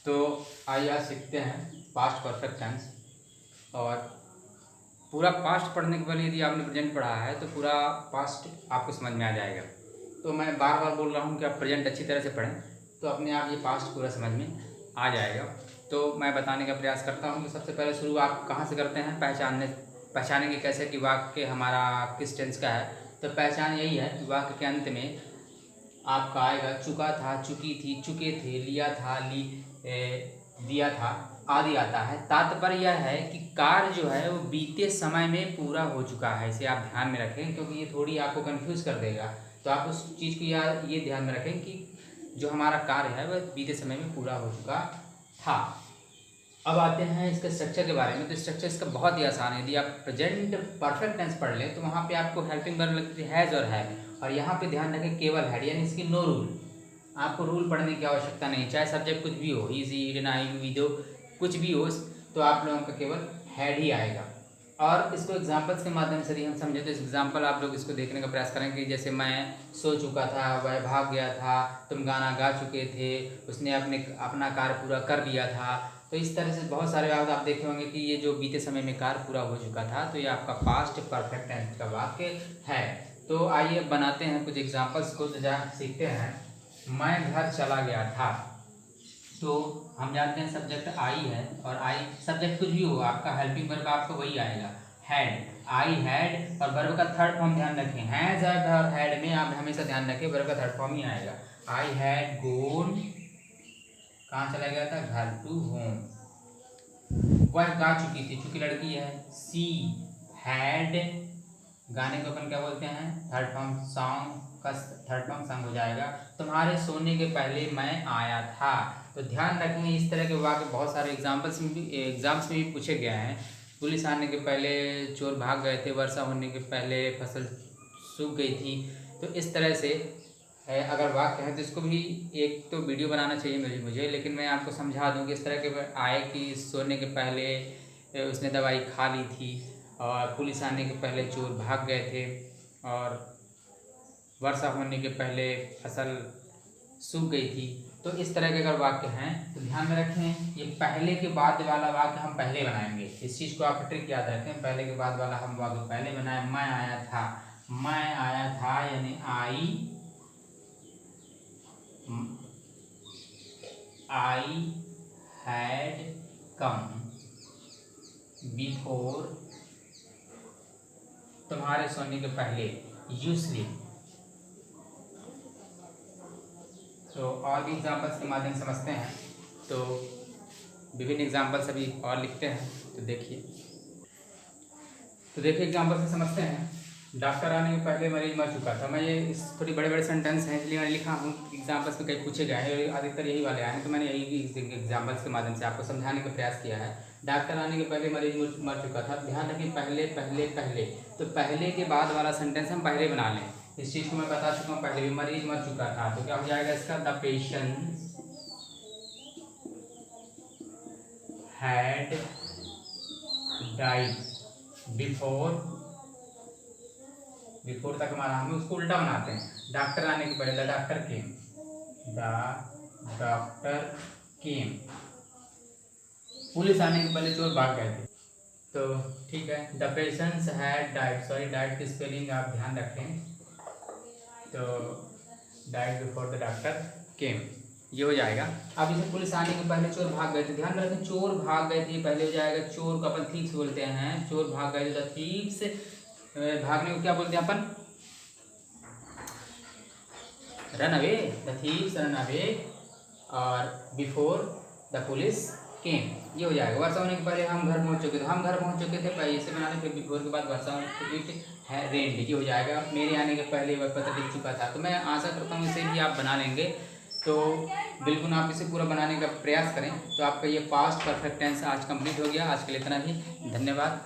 तो आइए आज सीखते हैं पास्ट परफेक्ट टेंस। और पूरा पास्ट पढ़ने के बाद यदि आपने प्रेजेंट पढ़ा है तो पूरा पास्ट आपको समझ में आ जाएगा। तो मैं बार बार बोल रहा हूँ कि आप प्रेजेंट अच्छी तरह से पढ़ें तो अपने आप ये पास्ट पूरा समझ में आ जाएगा। तो मैं बताने का प्रयास करता हूँ कि सबसे पहले शुरू आप कहाँ से करते हैं, पहचानेंगे कैसे कि वाक्य हमारा किस टेंस का है। तो पहचान यही है कि वाक्य के अंत में आपका आएगा चुका था, चुकी थी, चुके थे, लिया था, दिया था आदि आता है। तात्पर्य यह है कि कार्य जो है वो बीते समय में पूरा हो चुका है। इसे आप ध्यान में रखें क्योंकि ये थोड़ी आपको कंफ्यूज कर देगा। तो आप उस चीज़ को ये ध्यान में रखें कि जो हमारा कार्य है वह बीते समय में पूरा हो चुका था। अब आते हैं इसके स्ट्रक्चर के बारे में। तो स्ट्रक्चर इसका बहुत ही आसान है। यदि आप प्रेजेंट परफेक्ट टेंस पढ़ लें तो वहाँ पे आपको हेल्पिंग वर्ब लगती है हैज़ और है, और यहाँ पे ध्यान रखें केवल हैड, यानी इसकी नो रूल। आपको रूल पढ़ने की आवश्यकता नहीं, चाहे सब्जेक्ट कुछ भी हो, इजी, ईडन, आई, विदो, कुछ भी हो, तो आप लोगों का केवल हैड ही आएगा। और इसको एग्जाम्पल्स के माध्यम से यदि हम समझें तो इस एग्जाम्पल आप लोग इसको देखने का प्रयास करें कि जैसे मैं सो चुका था, वह भाग गया था, तुम गाना गा चुके थे, उसने अपना कार्य पूरा कर लिया था। तो इस तरह से बहुत सारे वाक्य आप देखे होंगे कि ये जो बीते समय में कार्य पूरा हो चुका था, तो ये आपका पास्ट परफेक्ट टेंस का वाक्य है। तो आइए बनाते हैं कुछ एग्जाम्पल्स को, तो सीखते हैं। मैं घर चला गया था, तो हम जानते हैं सब्जेक्ट आई है, और आई सब्जेक्ट कुछ भी हो, आपका हेल्पिंग वर्ब आपको वही आएगा, हैड। आई हैड, और वर्ब का थर्ड फॉर्म ध्यान रखें, हैज और हैड में आप हमेशा ध्यान रखें वर्ब का थर्ड फॉर्म ही आएगा। आई हैड गोन, कहाँ चला गया था, घर, टू होम। वह गा चुकी थी, चूंकि लड़की है। सी हैड, गाने को अपन क्या बोलते हैं, थर्ड फॉर्म सॉन्ग का थर्ड फॉर्म सॉन्ग हो जाएगा। तुम्हारे सोने के पहले मैं आया था। तो ध्यान रखेंगे इस तरह के वाक्य बहुत सारे एग्जाम्स में भी पूछे गए हैं। पुलिस आने के पहले चोर भाग गए थे, वर्षा होने के पहले फसल सूख गई थी। तो इस तरह से अगर वाक्य है तो इसको भी एक तो वीडियो बनाना चाहिए मुझे, लेकिन मैं आपको समझा दूँ कि इस तरह के आए कि सोने के पहले उसने दवाई खा ली थी, और पुलिस आने के पहले चोर भाग गए थे, और वर्षा होने के पहले फसल सूख गई थी। तो इस तरह के अगर वाक्य हैं तो ध्यान में रखें, ये पहले के बाद वाला वाक्य हम पहले बनाएंगे। इस चीज़ को आप ट्रिक याद रखें, पहले के बाद वाला हम वाक्य पहले बनाए। मैं आया था, मैं आया था यानी आई हैड कम बिफोर, तुम्हारे सोने के पहले, यू स्लीप। तो और भी एग्जाम्पल्स के माध्यम से समझते हैं। तो विभिन्न एग्जाम्पल्स अभी और लिखते हैं, तो देखिए एग्जाम्पल से समझते हैं। डॉक्टर आने के पहले मरीज मर चुका था। मैं ये इस थोड़ी बड़े बड़े सेंटेंस हैं इसलिए मैंने लिखा हूँ, एग्जाम्पल्स में कई पूछे गए हैं, अधिकतर यही वाले आए हैं, तो मैंने यही एग्जाम्पल्स के माध्यम से आपको समझाने का प्रयास किया है। डॉक्टर आने के पहले मरीज मर चुका था। ध्यान रखें पहले पहले पहले, तो पहले के बाद वाला सेंटेंस हम पहले बना लें। इस चीज़ को मैं बता चुका हूँ पहले भी, मरीज मर चुका था, तो क्या हो जाएगा इसका, the patient had died before तक हमारा, हम उसको उल्टा बनाते हैं। डॉक्टर आने के पहले द डॉक्टर केम, पुलिस आने के पहले चोर भाग गए थे। तो ठीक है, the patients had died, sorry died की स्पेलिंग आप ध्यान रखें, तो डाइड बिफोर द डॉक्टर केम, ये हो जाएगा। अब इसे पुलिस आने के पहले चोर भाग गए थे, ध्यान में रखें चोर भाग गए थे पहले हो जाएगा, चोर को अपन थीव्स बोलते हैं, चोर भाग गए थे, थीव्स भागने को क्या बोलते हैं अपन, run away, the thieves run away, और बिफोर द पुलिस केम, ये हो जाएगा। वर्षा होने के पहले हम घर पहुंच चुके थे, हम घर पहुंच चुके थे पहले से बनाने, फिर बिफोर के बाद वर्षा है रेन, ये हो जाएगा। मेरे आने के पहले वह पता लिख चुका था। तो मैं आशा करता हूँ इसे भी आप बना लेंगे। तो बिल्कुल आप इसे पूरा बनाने का प्रयास करें। तो आपका ये पास्ट परफेक्ट टेंस आज कंप्लीट हो गया। आज के लिए इतना ही, धन्यवाद।